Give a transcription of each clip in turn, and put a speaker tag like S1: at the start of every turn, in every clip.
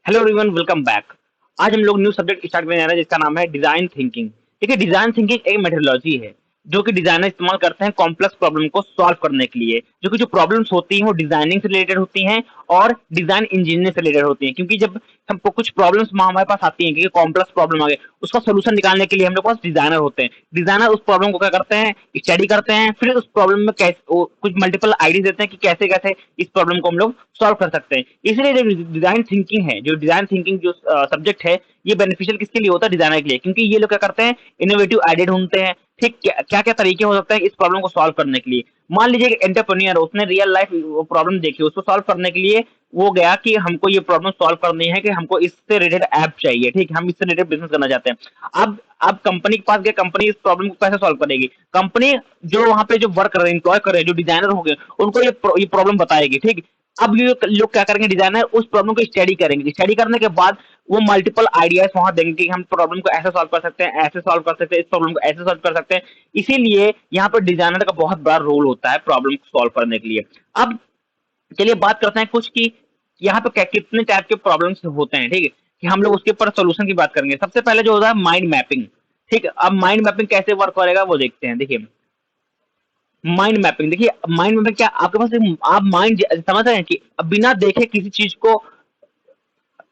S1: Hello everyone, welcome back. आज हम लोग न्यू सब्जेक्ट स्टार्ट करने जा रहे हैं जिसका नाम है डिजाइन थिंकिंग। देखिए, डिजाइन थिंकिंग एक मेथोडोलॉजी है जो कि डिजाइनर इस्तेमाल करते हैं कॉम्प्लेक्स प्रॉब्लम को सॉल्व करने के लिए। जो प्रॉब्लम्स होती हैं वो डिजाइनिंग से रिलेटेड होती हैं और डिजाइन इंजीनियरिंग से रिलेटेड होती हैं। क्योंकि जब हमको कुछ प्रॉब्लम्स हमारे पास आती हैं, क्योंकि कॉम्प्लेक्स प्रॉब्लम आ गए, उसका सोल्यूशन निकालने के लिए हम लोग पास डिजाइनर होते हैं। डिजाइनर उस प्रॉब्लम को क्या करते हैं, स्टडी करते हैं, फिर उस प्रॉब्लम में कैसे कुछ मल्टीपल आइडिया देते हैं कि कैसे कैसे इस प्रॉब्लम को हम लोग सॉल्व कर सकते हैं। इसलिए जो डिजाइन थिंकिंग है, जो डिजाइन थिंकिंग जो सब्जेक्ट है, ये बेनिफिशियल किसके लिए होता है? डिजाइनर के लिए। क्योंकि ये लोग क्या करते हैं, इनोवेटिव आइडिया ढूंढते हैं। ठीक, क्या क्या तरीके हो सकते हैं इस प्रॉब्लम को सॉल्व करने के लिए। मान लीजिए एक एंटरप्रेन्योर, उसने रियल लाइफ प्रॉब्लम देखी, उसको सॉल्व करने के लिए वो गया कि हमको ये प्रॉब्लम सॉल्व करनी है, कि हमको इससे रिलेटेड ऐप चाहिए। ठीक, हम इससे रिलेटेड बिजनेस करना चाहते हैं। अब कंपनी के पास गए, कंपनी इस प्रॉब्लम को कैसे सॉल्व करेगी? कंपनी जो वहां पे जो वर्क कर रहे हैं, एम्प्लॉय कर रहे हैं, जो डिजाइनर होंगे, उनको ये प्रॉब्लम बताएगी। ठीक, अब ये लोग क्या करेंगे, डिजाइनर उस प्रॉब्लम को स्टडी करेंगे। स्टडी करने के बाद वो मल्टीपल आइडियाज वहां देंगे कि हम प्रॉब्लम को ऐसे सॉल्व कर सकते हैं, ऐसे सॉल्व कर सकते हैं, इस प्रॉब्लम को ऐसे सॉल्व कर सकते हैं। इसीलिए यहाँ पर डिजाइनर का बहुत बड़ा रोल होता है प्रॉब्लम को सॉल्व करने के लिए। अब चलिए बात करते हैं कुछ की यहाँ पे कितने टाइप के प्रॉब्लम्स होते हैं। ठीक है, कि हम लोग उसके ऊपर सोल्यूशन की बात करेंगे। सबसे पहले जो होता है माइंड मैपिंग। ठीक है, अब माइंड मैपिंग कैसे वर्क करेगा वो देखते हैं। देखिए, माइंड मैपिंग, देखिए माइंड मैपिंग क्या, आपके पास आप माइंड समझ रहे हैं कि बिना देखे किसी चीज को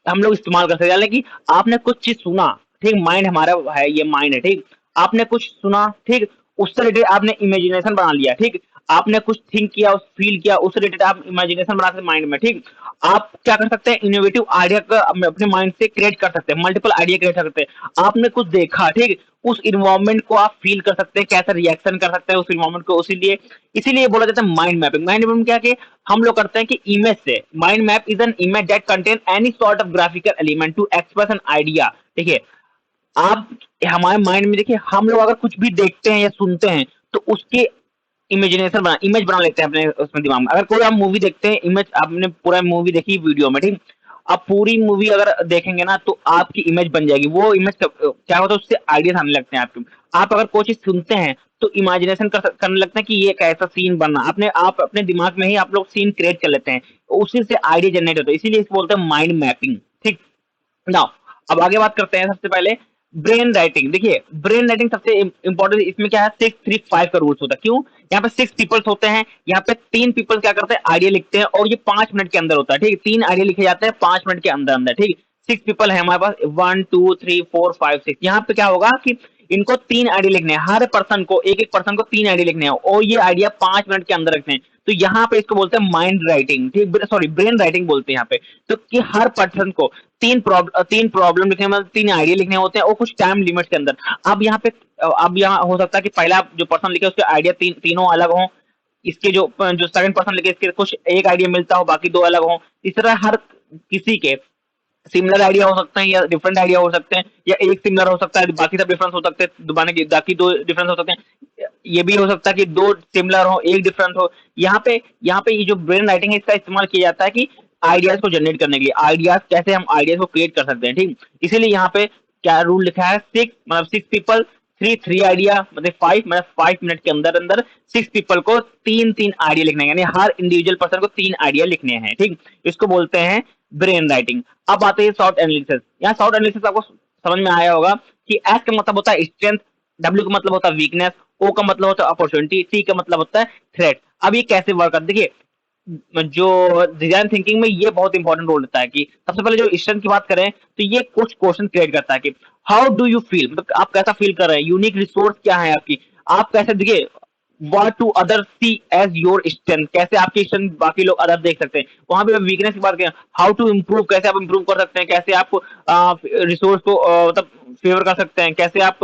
S1: हम लोग इस्तेमाल कर सकते हैं। यानी कि आपने कुछ चीज सुना, ठीक, माइंड हमारा है, ये माइंड है। ठीक, आपने कुछ सुना, ठीक, उससे रिलेटेड आपने इमेजिनेशन बना लिया। ठीक, आपने कुछ थिंक किया, फील किया, उससे रिलेटेड आप इमेजिनेशन बना सकते माइंड में। ठीक, आप क्या कर सकते हैं, इनोवेटिव आइडिया का अपने माइंड से क्रिएट कर सकते हैं, मल्टीपल आइडिया क्रिएट कर सकते हैं। आपने कुछ देखा, ठीक, उस इन्वायरमेंट को आप फील कर सकते हैं, कैसा रिएक्शन कर सकते हैं उस इन्वायरमेंट को। इसीलिए इसीलिए बोला जाता है माइंड मैपिंग। माइंड मैपिंग क्या कि हम लोग करते हैं कि इमेज से, mind map is an image that contain any sort of graphical element to express an idea. देखिए, आप हमारे माइंड में, देखिए हम लोग अगर कुछ भी देखते हैं या सुनते हैं तो उसके इमेज बना लेते हैं अपने उसमें दिमाग में। अगर कोई आप मूवी देखते हैं, इमेज आपने पूरा मूवी देखी वीडियो में, ठीक, आप पूरी मूवी अगर देखेंगे ना तो आपकी इमेज बन जाएगी। वो इमेज क्या होता है, उससे आइडियाज आने लगते हैं आपके। आप अगर कोई चीज सुनते हैं तो इमेजिनेशन करने लगते हैं कि ये कैसा सीन बनना, आप अपने दिमाग में ही आप लोग सीन क्रिएट कर लेते हैं, उसी से आइडिया जनरेट होता है। इसीलिए इसको बोलते हैं माइंड मैपिंग। ठीक, नाउ अब आगे बात करते हैं। सबसे पहले ब्रेन राइटिंग। देखिए, ब्रेन राइटिंग सबसे इंपॉर्टेंट, इसमें क्या है, 6-3-5 का रूल्स होता है। क्यों? यहाँ पे 6 पीपल्स होते हैं, यहाँ पे 3 पीपल क्या करते हैं, आइडिया लिखते हैं, और ये 5 मिनट के अंदर होता है। ठीक, 3 आइडिया लिखे जाते हैं 5 मिनट के अंदर अंदर। ठीक, 6 पीपल है हमारे पास, 1 2 3 4 5 6। यहाँ पे क्या होगा कि इनको 3 आइडिया लिखने हैं, हर पर्सन को, एक एक पर्सन को 3 आइडिया लिखने हैं, और ये आइडिया 5 मिनट के अंदर रखने हैं। तो यहाँ पे इसको बोलते हैं माइंड राइटिंग। ठीक, सॉरी, ब्रेन राइटिंग बोलते हैं यहाँ पे। तो कि हर पर्सन को 3 प्रॉब्लम लिखने में, 3 आइडिया लिखने होते हैं, और कुछ टाइम लिमिट के अंदर। अब यहाँ हो सकता है कि पहला जो पर्सन लिखे उसके आइडिया तीनों अलग हों, इसके जो जो सेकंड पर्सन लिखे इसके कुछ एक आइडिया मिलता हो, बाकी 2 अलग हो। इस तरह हर किसी के सिमिलर आइडिया हो सकते हैं या डिफरेंट आइडिया हो सकते हैं, या एक सिमिलर हो सकता है, बाकी सब डिफरेंस हो सकते हैं, बाकी 2 डिफरेंस हो सकते हैं। ये भी हो सकता है कि 2 सिमिलर हो, एक डिफरेंट हो। यहाँ पे ये जो ब्रेन राइटिंग है, इसका इस्तेमाल किया जाता है कि आइडियाज को जनरेट करने के लिए, आइडियाज कैसे हम आइडियाज को क्रिएट कर सकते हैं। ठीक, इसीलिए यहाँ पे क्या रूल लिखा है, 6 मतलब 6 पीपल, थ्री थ्री आइडिया, मतलब 5 मिनट के अंदर अंदर 6 पीपल को 3 आइडिया लिखने हैं, यानी हर इंडिविजुअल पर्सन को 3 आइडिया लिखने हैं। ठीक, इसको बोलते हैं ब्रेन राइटिंग। अब आते हैं शॉर्ट एनालिसिस। यहाँ शॉर्ट एनालिसिस आपको समझ में आया होगा कि एस का मतलब होता है स्ट्रेंथ, डब्ल्यू का मतलब होता है वीकनेस, ओ का मतलब होता है अपॉर्चुनिटी, टी का मतलब होता है थ्रेट। अब ये कैसे वर्क करता है, देखिए जो डिजाइन थिंकिंग में ये बहुत इंपॉर्टेंट रोल होता है कि सबसे पहले जो स्ट्रेंथ की बात करें तो ये कुछ क्वेश्चन क्रिएट करता है कि हाउ डू यू फील, मतलब आप कैसा फील कर रहे हैं, यूनिक रिसोर्स क्या है आपकी, आप कैसे, देखिए what to other see as your strength, कैसे आपकी स्ट्रेंथ बाकी लोग अदर देख सकते हैं। वहां पे वीकनेस की बात करें, हाउ टू इम्प्रूव, कैसे आप इम्प्रूव कर सकते हैं, कैसे आप रिसोर्स को मतलब फेवर कर सकते हैं, कैसे आप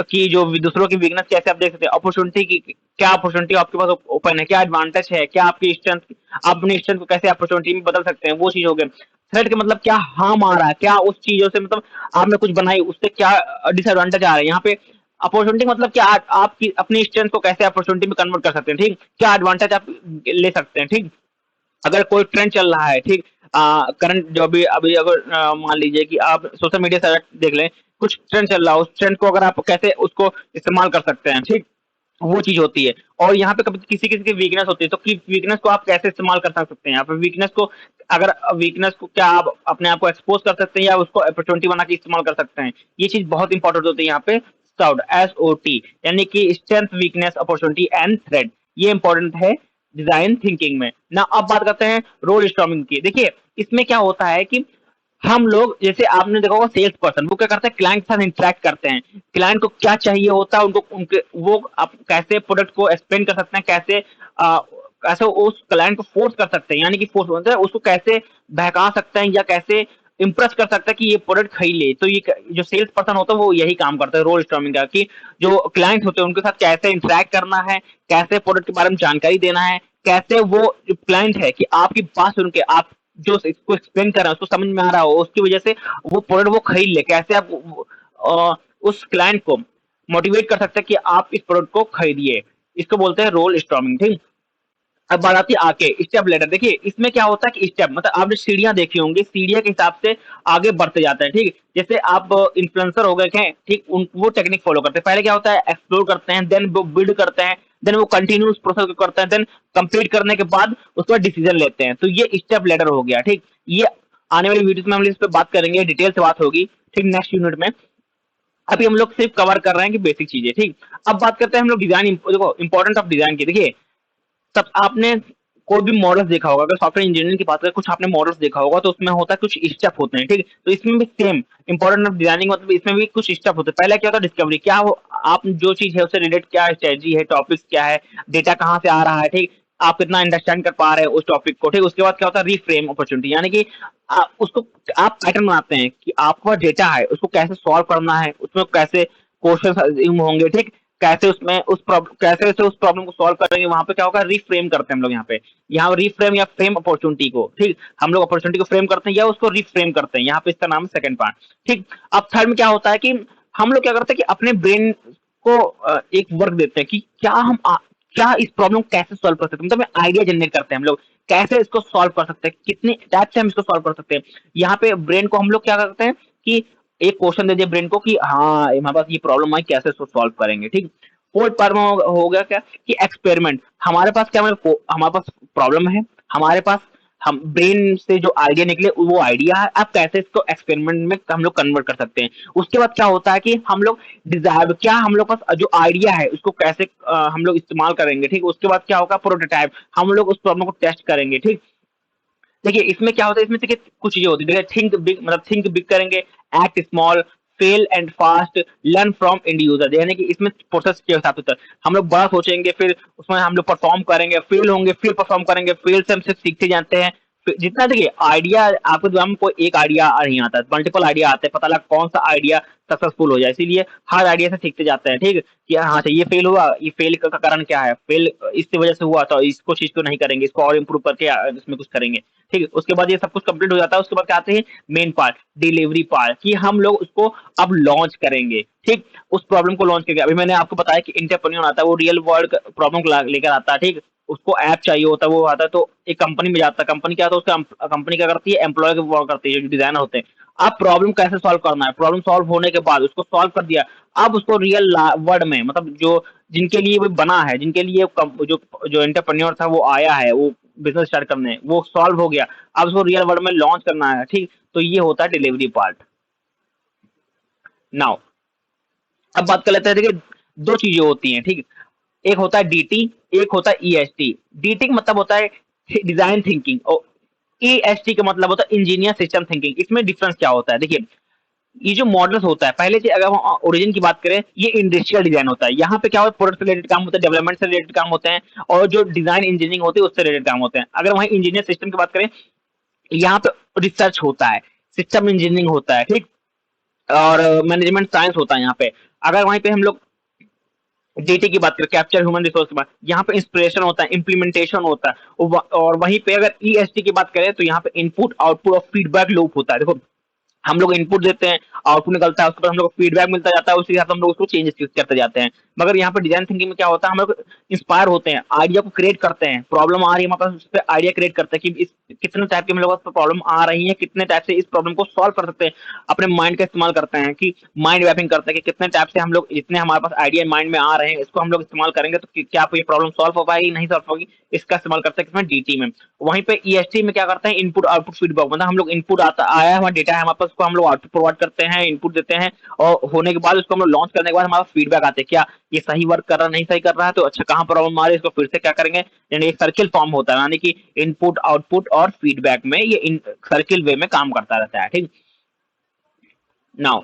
S1: कि जो दूसरों की वीकनेस कैसे आप देख सकते हैं, अपॉर्चुनिटी की क्या अपॉर्चुनिटी आपके पास ओपन है, क्या एडवांटेज है, क्या आपकी स्ट्रेंथ, अपनी स्ट्रेंथ को कैसे अपॉर्चुनिटी में बदल सकते हैं, वो चीज हो गई। थ्रेट का मतलब क्या हार्म आ रहा है, क्या उस चीजों से, मतलब आपने कुछ बनाई उससे क्या डिसएडवांटेज आ रहा है। यहाँ पे अपॉर्चुनिटी मतलब क्या, आपकी अपनी स्ट्रेंथ को कैसे अपॉर्चुनिटी में कन्वर्ट कर सकते हैं। ठीक, क्या एडवांटेज आप ले सकते हैं। ठीक, अगर कोई ट्रेंड चल रहा है, ठीक, करंट जो भी अभी अगर मान लीजिए कि आप सोशल मीडिया से देख लें, कुछ ट्रेंड चल रहा है, उस ट्रेंड को अगर आप कैसे उसको इस्तेमाल कर सकते हैं। ठीक, वो चीज होती है। और यहाँ पे कभी किसी किसी की वीकनेस होती है, तो वीकनेस को आप कैसे इस्तेमाल कर सकते हैं यहाँ पे वीकनेस को, अगर वीकनेस को क्या आप अपने आप को एक्सपोज कर सकते हैं या उसको अपॉर्चुनिटी बना के इस्तेमाल कर सकते हैं। ये चीज बहुत इंपॉर्टेंट होती है यहाँ पे। SWOT, SOT, यानी कि strength, weakness, opportunity and threat, ये इंपॉर्टेंट है डिजाइन थिंकिंग में ना। अब बात करते हैं रोल स्टॉर्मिंग की। देखिए इसमें क्या होता है कि हम लोग, जैसे आपने देखा होगा सेल्स पर्सन वो क्या करते हैं, क्लाइंट के साथ इंटरेक्ट करते हैं, क्लाइंट को क्या चाहिए होता है उनको, उनके वो आप कैसे प्रोडक्ट को एक्सप्लेन कर सकते हैं, कैसे कैसे उस क्लाइंट को फोर्स कर सकते हैं, यानी कि फोर्स होता है उसको कैसे बहका सकते हैं या कैसे इंप्रेस कर सकता है कि ये प्रोडक्ट खरीद ले। तो ये जो सेल्स पर्सन होता है वो यही काम करता है रोल स्टॉर्मिंग का, कि जो क्लाइंट होते हैं उनके साथ कैसे इंटरेक्ट करना है, कैसे प्रोडक्ट के बारे में जानकारी देना है, कैसे वो जो क्लाइंट है कि आपकी बात सुन के आप जो इसको एक्सप्लेन कर रहे हैं उसको समझ में आ रहा हो, उसकी वजह से वो प्रोडक्ट वो खरीद ले, कैसे आप उस क्लाइंट को मोटिवेट कर सकते हैं कि आप इस प्रोडक्ट को खरीदिए। इसको बोलते हैं रोल स्टॉर्मिंग। ठीक। अब बात आती है आगे स्टेप लेटर। देखिए इसमें क्या होता है कि स्टेप मतलब आपने सीढ़ियां देखी होंगी, सीढ़ियां के हिसाब से आगे बढ़ते जाते हैं। ठीक। जैसे आप इन्फ्लुएंसर हो गए हैं, ठीक, वो टेक्निक फॉलो करते हैं। पहले क्या होता है, एक्सप्लोर करते हैं, देन वो बिल्ड करते हैं, देन वो कंटिन्यूस प्रोसेस को करते हैं, देन कंप्लीट करने के बाद उसके बाद डिसीजन लेते हैं। तो ये स्टेप लेटर हो गया। ठीक। ये आने वाली वीडियोस में हम इस पर बात करेंगे, डिटेल से बात होगी, ठीक, नेक्स्ट यूनिट में। अभी हम लोग सिर्फ कवर कर रहे हैं कि बेसिक चीजें। ठीक। अब बात करते हैं हम लोग डिजाइन, देखो इंपॉर्टेंट ऑफ डिजाइन की। देखिए तब आपने कोई भी मॉडल्स देखा होगा, अगर सॉफ्टवेयर इंजीनियरिंग की बात करें, कुछ आपने मॉडल्स देखा होगा तो उसमें होता है कुछ स्टेप होते हैं। ठीक। तो इसमें भी सेम इंपॉर्टेंट ऑफ डिजाइनिंग मतलब इसमें भी कुछ स्टेप होते हैं। पहले क्या होता है, डिस्कवरी, क्या हो आप जो चीज है उससे रिलेटेड क्या स्ट्रेटजी है, टॉपिक्स क्या है, डेटा कहाँ से आ रहा है, ठीक, आप कितना अंडरस्टैंड कर पा रहे हैं उस टॉपिक को। ठीक। उसके बाद क्या होता है, रीफ्रेम अपॉर्चुनिटी, यानी कि उसको आप पैटर्न बनाते हैं कि आपका पास डेटा है उसको कैसे सॉल्व करना है, उसमें कैसे क्वेश्चन होंगे, ठीक, कैसे उसमें उस प्रॉब्लम कैसे से उस प्रॉब्लम को सॉल्व करेंगे। वहां पे क्या होगा, रीफ्रेम करते हैं हम लोग यहाँ रीफ्रेम या फ्रेम अपॉर्चुनिटी को। ठीक। हम लोग अपॉर्चुनिटी को फ्रेम करते हैं या उसको रीफ्रेम करते हैं, यहाँ पे इसका नाम है सेकंड पार्ट। ठीक। अब थर्ड में क्या होता है कि हम लोग क्या करते हैं कि अपने ब्रेन को एक वर्क देते हैं कि क्या इस प्रॉब्लम कैसे सॉल्व कर सकते हैं, मतलब आइडिया जनरेट करते हैं हम लोग, कैसे इसको सॉल्व कर सकते हैं, कितने टाइप से हम इसको सॉल्व कर सकते हैं। यहाँ पे ब्रेन को हम लोग क्या करते हैं कि एक क्वेश्चन दे दिया ब्रेन को कि हाँ हमारे पास ये प्रॉब्लम है, कैसे इसको सॉल्व करेंगे। ठीक। फोर्थ पार्ट में हो गया क्या कि एक्सपेरिमेंट, हमारे पास क्या मतलब हमारे पास प्रॉब्लम है, हमारे पास हम ब्रेन से जो आइडिया निकले वो आइडिया है, अब कैसे इसको एक्सपेरिमेंट में हम लोग कन्वर्ट कर सकते हैं। उसके बाद क्या होता है कि हम लोग डिजायर, क्या हम लोग पास जो आइडिया है उसको कैसे हम लोग इस्तेमाल करेंगे। ठीक। उसके बाद क्या होगा, प्रोटोटाइप, हम लोग उस प्रॉब्लम को टेस्ट करेंगे। ठीक। देखिए इसमें क्या होता है, इसमें देखिए कुछ चीजें होती है। देखिए थिंक बिग, मतलब थिंक बिग करेंगे, act small, fail and fast, learn from end user, यानी कि इसमें प्रोसेस के हिसाब से हम लोग बड़ा सोचेंगे, फिर उसमें हम लोग परफॉर्म करेंगे, फेल होंगे, फिर परफॉर्म करेंगे, फेल से हम सिर्फ सीखते जाते हैं। जितना देखिए आइडिया आपके दिमाग में कोई एक आइडिया नहीं आता, मल्टीपल आइडिया आते हैं, पता लगा कौन सा आइडिया सक्सेसफुल हो जाए, इसीलिए हर आइडिया से सीखते जाते हैं। ठीक। कि हाँ अच्छा ये फेल हुआ, ये फेल का कारण क्या है, फेल इसकी वजह से हुआ, तो इसको चीज को नहीं करेंगे, इसको और इम्प्रूव करके इसमें कुछ करेंगे। ठीक है। उसके बाद ये सब कुछ कंप्लीट हो जाता है, उसके बाद क्या आते हैं मेन पार्ट, डिलीवरी पार्ट, कि हम लोग उसको अब लॉन्च करेंगे। ठीक। उस प्रॉब्लम को लॉन्च करके, अभी मैंने आपको बताया कि इंटरप्रेन्योर आता है वो रियल वर्ल्ड प्रॉब्लम को लेकर आता है। ठीक। उसको ऐप चाहिए होता है, वो आता है तो एक कंपनी में जाता है, कंपनी क्या होता है, उसका कंपनी क्या करती है, एम्प्लॉय को वर्क करती है, जो डिजाइनर होते हैं। अब प्रॉब्लम कैसे सॉल्व करना है, प्रॉब्लम सॉल्व होने के बाद उसको सॉल्व कर दिया, अब उसको रियल वर्ल्ड में, मतलब जो जिनके लिए वो बना है, जिनके लिए जो जो एंटरप्रेन्योर था वो आया है वो बिजनेस स्टार्ट करने, वो सॉल्व हो गया, अब उसको रियल वर्ल्ड में लॉन्च करना है। ठीक। तो ये होता है डिलीवरी पार्ट। नाउ अब बात कर लेते हैं, देखिए दो चीजें होती हैं। ठीक। एक होता है डीटी, एक होता है ईएसटी। डीटी का मतलब होता है डिजाइन थिंकिंग और ईएसटी का मतलब होता है इंजीनियर सिस्टम थिंकिंग। इसमें डिफरेंस क्या होता है, देखिए ये जो मॉडल्स होता है, पहले से अगर हम ओरिजिन की बात करें, ये इंडस्ट्रियल डिजाइन होता है, यहाँ पे क्या होता है, प्रोडक्ट से रिलेटेड काम होता है, डेवलपमेंट से रिलेटेड काम होते हैं, और जो डिजाइन इंजीनियरिंग होती है उससे रिलेटेड काम होते हैं। अगर वहीं इंजीनियर सिस्टम की बात करें, यहाँ पे रिसर्च होता है, सिस्टम इंजीनियरिंग होता है, ठीक, और मैनेजमेंट साइंस होता है यहाँ पे। अगर वहीं पे हम लोग डीटी की बात करें, कैप्चर ह्यूमन रिसोर्स की बात, यहाँ पे इंस्पिरेशन होता है, इम्प्लीमेंटेशन होता है, और वहीं पे अगर ईएसटी की बात करें तो यहाँ पे इनपुट आउटपुट और फीडबैक लूप होता है। देखो हम लोग इनपुट देते हैं, आउटपुट निकलता है, उसके बाद हम लोग को फीडबैक मिलता जाता है, उसी हिसाब से हम लोग उसको चेंजेस करते जाते हैं। मगर यहाँ पे डिजाइन थिंकिंग में क्या होता है, हम लोग इंस्पायर होते हैं, आइडिया को क्रिएट करते हैं, प्रॉब्लम आ रही है हमारे पास, उस पर आइडिया क्रिएट करते हैं कि इस कितने टाइप के हम लोग प्रॉब्लम आ रही है, कितने टाइप से इस प्रॉब्लम को सॉल्व कर सकते हैं। अपने माइंड का इस्तेमाल करते हैं कि माइंड मैपिंग करते हैं कि कितने टाइप से हम लोग, जितने हमारे पास आइडिया माइंड में आ रहे हैं, इसको हम लोग इस्तेमाल करेंगे तो क्या ये प्रॉब्लम सॉल्व हो पाएगी, नहीं सॉल्व होगी, इसका इस्तेमाल करते हैं किसमें, डीटी में। वहीं पे ईएसटी में क्या करते हैं, इनपुट आउटपुट फीडबैक, मतलब हम लोग इनपुट आता आया हमारा डेटा है हमारे पास, उसको हम लोग आउटपुट प्रोवाइड करते हैं, इनपुट देते हैं, और होने के बाद उसको हम लोग लॉन्च करने के बाद हमारा फीडबैक आते हैं, क्या ये सही वर्क कर रहा है, नहीं सही कर रहा है, तो अच्छा कहाँ प्रॉब्लम आ रही है, इसको फिर से क्या करेंगे। यानी एक सर्किल फॉर्म होता है, यानी कि इनपुट आउटपुट और फीडबैक में ये सर्किल वे में काम करता रहता है। ठीक, नाउ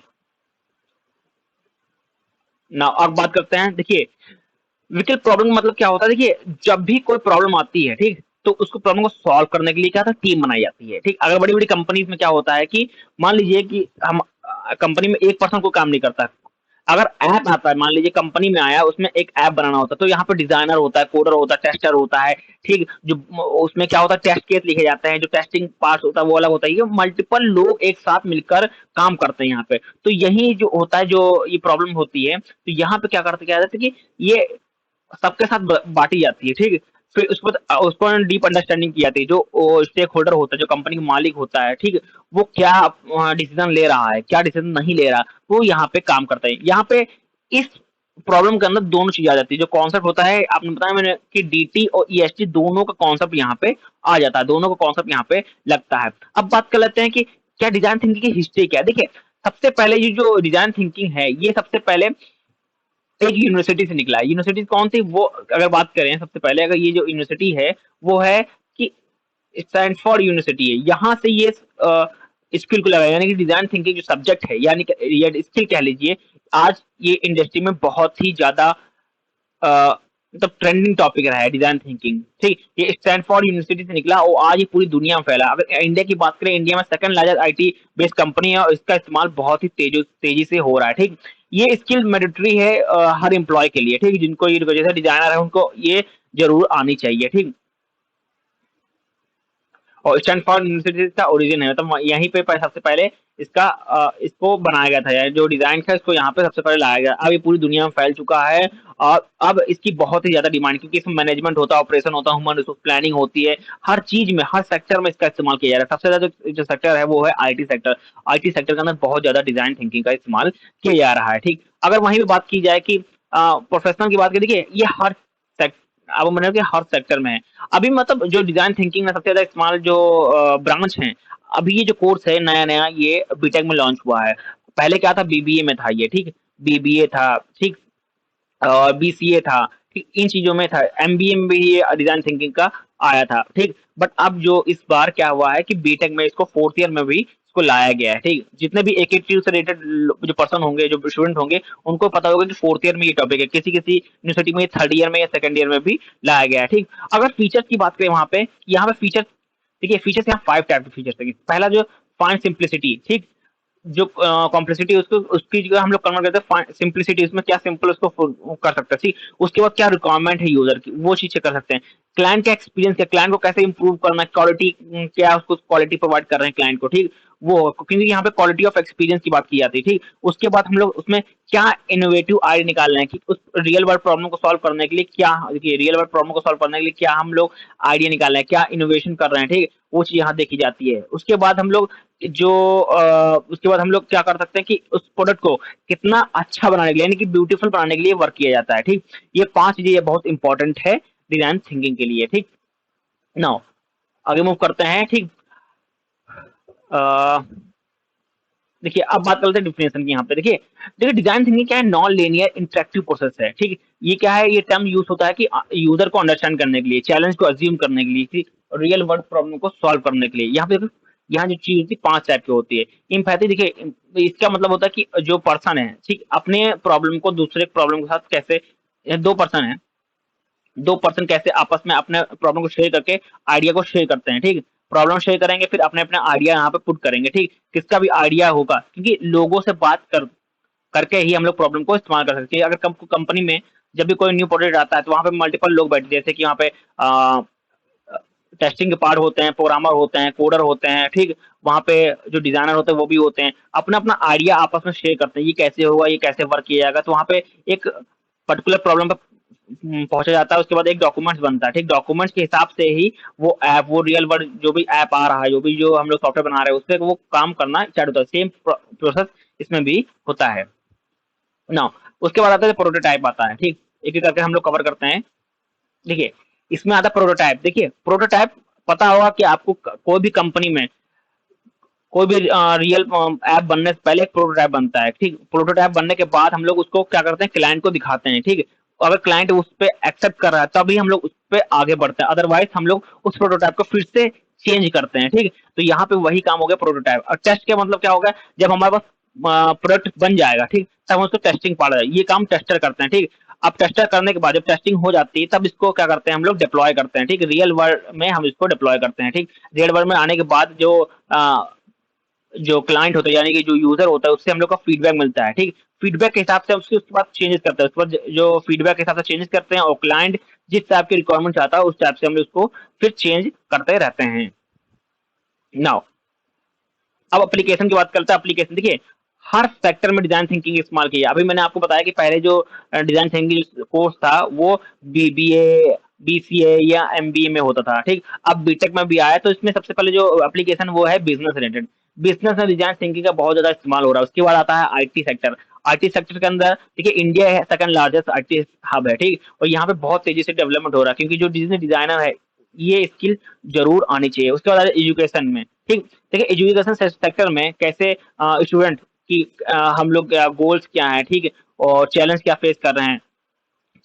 S1: नाउ अब बात करते हैं, देखिए विकल्प प्रॉब्लम मतलब क्या होता है, देखिए जब भी कोई प्रॉब्लम आती है, ठीक, तो उसको प्रॉब्लम को सॉल्व करने के लिए क्या था, टीम बनाई जाती है। ठीक, अगर बड़ी बड़ी कंपनीज में क्या होता है कि मान लीजिए कि हम कंपनी में एक पर्सन को काम नहीं करता, अगर ऐप आता है, मान लीजिए कंपनी में आया, उसमें एक ऐप बनाना होता है, तो यहाँ पे डिजाइनर होता है, कोडर होता है, टेस्टर होता है। ठीक, जो उसमें क्या होता है, टेस्ट केस लिखे जाते हैं, जो टेस्टिंग पार्ट होता है वो अलग होता है, ये मल्टीपल लोग एक साथ मिलकर काम करते हैं यहाँ पे। तो यही जो होता है, जो ये प्रॉब्लम होती है, तो यहाँ पे क्या करते क्या जाता है कि ये सबके साथ बांटी जाती है। ठीक, फिर उस पर डीप अंडरस्टैंडिंग की जाती है, जो स्टेक होल्डर होता है, जो कंपनी का मालिक होता है, ठीक, वो क्या डिसीजन ले रहा है, क्या डिसीजन नहीं ले रहा, वो यहाँ पे काम करता है। यहाँ पे इस प्रॉब्लम के अंदर दोनों चीज आ जाती है, जो कॉन्सेप्ट होता है, आपने बताया मैंने कि डीटी और ईएसटी दोनों का कॉन्सेप्ट यहाँ पे आ जाता है, दोनों का कॉन्सेप्ट यहाँ पे लगता है। अब बात कर लेते हैं कि क्या डिजाइन थिंकिंग की हिस्ट्री क्या है। देखिए सबसे पहले ये जो डिजाइन थिंकिंग है, ये सबसे पहले एक यूनिवर्सिटी से निकला है। यूनिवर्सिटी कौन सी, वो अगर बात करें सबसे पहले, अगर ये जो यूनिवर्सिटी है वो है कि स्टैनफोर्ड यूनिवर्सिटी है, यहाँ से ये स्किल को लगाया, यानी कि डिजाइन थिंकिंग जो सब्जेक्ट है, यानी कि ये स्किल कह लीजिए, आज ये इंडस्ट्री में बहुत ही ज्यादा मतलब ट्रेंडिंग टॉपिक रहा है डिजाइन थिंकिंग। ठीक, ये स्टैनफोर्ड यूनिवर्सिटी से निकला और आज ये पूरी दुनिया में फैला। अगर इंडिया की बात करें, इंडिया में second largest IT based company है और इसका इस्तेमाल बहुत ही तेजी से हो रहा है। ठीक, ये स्किल मैंडेटरी है हर एम्प्लॉय के लिए। ठीक, जिनको ये जैसे डिजाइनर है उनको ये जरूर आनी चाहिए। ठीक, और स्टैनफोर्ड यूनिवर्सिटी का ओरिजिन है, मतलब यहीं पे सबसे पहले इसका इसको बनाया गया था, यानी जो डिजाइन था इसको यहाँ पे सबसे पहले लाया गया। अब ये पूरी दुनिया में फैल चुका है और अब इसकी बहुत ही ज्यादा डिमांड, क्योंकि इसमें मैनेजमेंट होता है, ऑपरेशन होता है, ह्यूमन रिसोर्स प्लानिंग होती है, हर चीज में, हर सेक्टर में इसका इस्तेमाल किया जा रहा है। सबसे ज्यादा जो सेक्टर है वो है आईटी सेक्टर। आईटी सेक्टर के अंदर बहुत ज्यादा डिजाइन थिंकिंग का इस्तेमाल किया जा रहा है। ठीक, अगर वहीं पे बात की जाए कि प्रोफेशनल की बात करें, देखिए ये हर अब मैंने कि हर सेक्टर में है। अभी मतलब जो डिजाइन थिंकिंग में सबसे ज्यादा इस्तेमाल जो ब्रांच है, अभी ये जो कोर्स है नया नया, ये बीटेक में लॉन्च हुआ है। पहले क्या था, बीबीए में था ये। ठीक, बीबीए था, ठीक, और बीसीए था, ठीक, इन चीजों में था। एमबीए में भी ये डिजाइन थिंकिंग का आया था। ठीक, बट अब जो इस बार क्या हुआ है कि बीटेक में इसको फोर्थ ईयर में भी इसको लाया गया है। ठीक, जितने भी एकेटीव से रिलेटेड जो पर्सन होंगे, जो स्टूडेंट होंगे, उनको पता होगा कि फोर्थ ईयर में ये टॉपिक है। किसी किसी यूनिवर्सिटी में थर्ड ईयर में या सेकंड ईयर में भी लाया गया है। ठीक, अगर फीचर्स की बात करें, वहां पे यहाँ पे फीचर, देखिए फीचर्स यहाँ 5 टाइप के फीचर्स है। पहला जो फाइन सिंप्लिसिटी, ठीक, जो कॉम्प्लेक्सिटी उसको उसकी जगह हम लोग कन्वर्ट करते हैं सिंप्लिसिटी, उसमें क्या सिंपल उसको कर सकते हैं। ठीक, उसके बाद क्या रिक्वायरमेंट है यूजर की, वो चीजें कर सकते हैं। क्लाइंट का एक्सपीरियंस है, क्लाइंट को कैसे इंप्रूव करना है, क्वालिटी क्या उसको क्वालिटी प्रोवाइड कर रहे हैं क्लाइंट को। ठीक, वो क्योंकि यहाँ पे क्वालिटी ऑफ एक्सपीरियंस की बात की जाती है। ठीक, उसके बाद हम लोग उसमें क्या इनोवेटिव आइडिया निकाल रहे हैं कि उस रियल वर्ल्ड प्रॉब्लम को सॉल्व करने के लिए क्या, देखिए रियल वर्ल्ड प्रॉब्लम को सॉल्व करने के लिए क्या हम लोग आइडिया निकाल रहे हैं, क्या इनोवेशन कर रहे हैं। ठीक, वो चीज यहाँ देखी जाती है। उसके बाद हम लोग जो उसके बाद हम लोग क्या कर सकते हैं कि उस प्रोडक्ट को कितना अच्छा बनाने के लिए, यानी कि ब्यूटीफुल बनाने के लिए वर्क किया जाता है। ठीक, ये 5 चीजें ये बहुत इंपॉर्टेंट है डिजाइन थिंकिंग के लिए। ठीक, नाउ आगे मूव करते हैं। ठीक, अ, देखिए अब बात करते हैं डिफिनेशन की। यहाँ पे देखिए, देखिए डिजाइन थिंकिंग क्या है, नॉन लीनियर इंटरेक्टिव प्रोसेस है। ठीक, ये क्या है, ये टर्म यूज होता है कि यूजर को अंडरस्टैंड करने के लिए, चैलेंज को अज्यूम करने के लिए, रियल वर्ल्ड प्रॉब्लम को सॉल्व करने के लिए। यहाँ पे यहाँ जो चीज होती है 5 टाइप की होती है। इम्पैथी, देखिए इसका मतलब होता है कि जो पर्सन है, ठीक, अपने प्रॉब्लम को दूसरे प्रॉब्लम के साथ कैसे, दो पर्सन है, दो पर्सन कैसे आपस में अपने प्रॉब्लम को शेयर करके आइडिया को शेयर करते हैं। ठीक, प्रॉब्लम शेयर करेंगे, फिर अपने अपने आइडिया यहाँ पे पुट करेंगे। ठीक, किसका भी आइडिया होगा, क्योंकि लोगों से बात करके ही हम लोग प्रॉब्लम को इस्तेमाल कर सकते हैं। अगर कंपनी में जब भी कोई न्यू प्रोडक्ट आता है, तो वहां पे मल्टीपल लोग बैठते हैं, जैसे कि वहाँ पे टेस्टिंग के पार्ट होते हैं, प्रोग्रामर होते हैं, कोडर होते हैं। ठीक, वहाँ पे जो डिजाइनर होते हैं वो भी होते हैं, अपना अपना आइडिया आपस में शेयर करते हैं, ये कैसे होगा, ये कैसे वर्क किया जाएगा। तो वहाँ पे एक पर्टिकुलर प्रॉब्लम पर पहुंचा जाता है, उसके बाद एक डॉक्यूमेंट्स बनता है, ठीक, डॉक्यूमेंट्स के हिसाब से ही वो ऐप, वो रियल वर्ल्ड जो भी ऐप आ रहा है, जो हम लोग सॉफ्टवेयर बना रहे हैं, उस पर वो काम करना स्टार्ट होता है। सेम प्रोसेस इसमें भी होता है ना। उसके बाद आता है प्रोटोटाइप आता है, ठीक, एक एक करके हम लोग कवर करते हैं। देखिए, इसमें आता है प्रोटोटाइप। देखिए प्रोटोटाइप, पता होगा कि आपको कोई भी कंपनी में कोई भी रियल ऐप बनने से पहले एक प्रोटोटाइप बनता है, ठीक, प्रोटोटाइप बनने के बाद हम लोग उसको क्या करते हैं, क्लाइंट को दिखाते हैं, ठीक। अगर क्लाइंट उस पे एक्सेप्ट कर रहा है तभी हम लोग उस पे आगे बढ़ते हैं, अदरवाइज हम लोग उस प्रोटोटाइप को फिर से चेंज करते हैं, ठीक। तो यहाँ पे वही काम हो गया प्रोटोटाइप। और टेस्ट का मतलब क्या होगा, जब हमारे पास प्रोडक्ट बन जाएगा, ठीक, तब हम उसको टेस्टिंग पार्ट, ये काम टेस्टर करते हैं, ठीक। अब टेस्टर करने के बाद जब टेस्टिंग हो जाती है तब इसको क्या करते हैं, हम लोग डिप्लॉय करते हैं, ठीक, रियल वर्ल्ड में हम इसको डिप्लॉय करते हैं, ठीक। रियल वर्ल्ड में आने के बाद जो क्लाइंट होता है, यानी कि जो यूजर होता है, उससे हम लोग का फीडबैक मिलता है, ठीक। फीडबैक के हिसाब से उसके बाद चेंजेस करते हैं, उसके बाद जो फीडबैक के हिसाब से चेंजेस करते हैं, और क्लाइंट जिस टाइप की रिक्वायरमेंट चाहता है उस टाइप से हम लोग उसको फिर चेंज करते रहते हैं। नाउ अब एप्लीकेशन की बात करते हैं। एप्लीकेशन देखिए, हर सेक्टर में डिजाइन थिंकिंग इस्तेमाल की है। अभी मैंने आपको बताया कि पहले जो डिजाइन थिंकिंग कोर्स था वो बीबीए, बीसीए या एमबीए में होता था, ठीक। अब बीटेक में भी आया, तो इसमें सबसे पहले जो एप्लीकेशन वो है बिजनेस रिलेटेड। बिजनेस में डिजाइन थिंकिंग का बहुत ज्यादा इस्तेमाल हो रहा है। उसके बाद आता है आईटी सेक्टर। आईटी सेक्टर के अंदर देखिए, इंडिया है सेकंड लार्जेस्ट आईटी हब है, ठीक, और यहाँ पे बहुत तेजी से डेवलपमेंट हो रहा है, क्योंकि जो डिजाइनर है ये स्किल जरूर आनी चाहिए। उसके बाद एजुकेशन में, ठीक, देखिए एजुकेशन सेक्टर में कैसे स्टूडेंट की हम लोग गोल्स क्या है, ठीक है, और चैलेंज क्या फेस कर रहे हैं,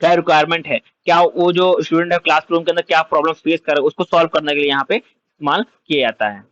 S1: क्या रिक्वायरमेंट है, क्या वो जो स्टूडेंट है क्लासरूम के अंदर क्या प्रॉब्लम फेस कर रहे हैं, उसको सॉल्व करने के लिए यहाँ पे इस्तेमाल किया जाता है।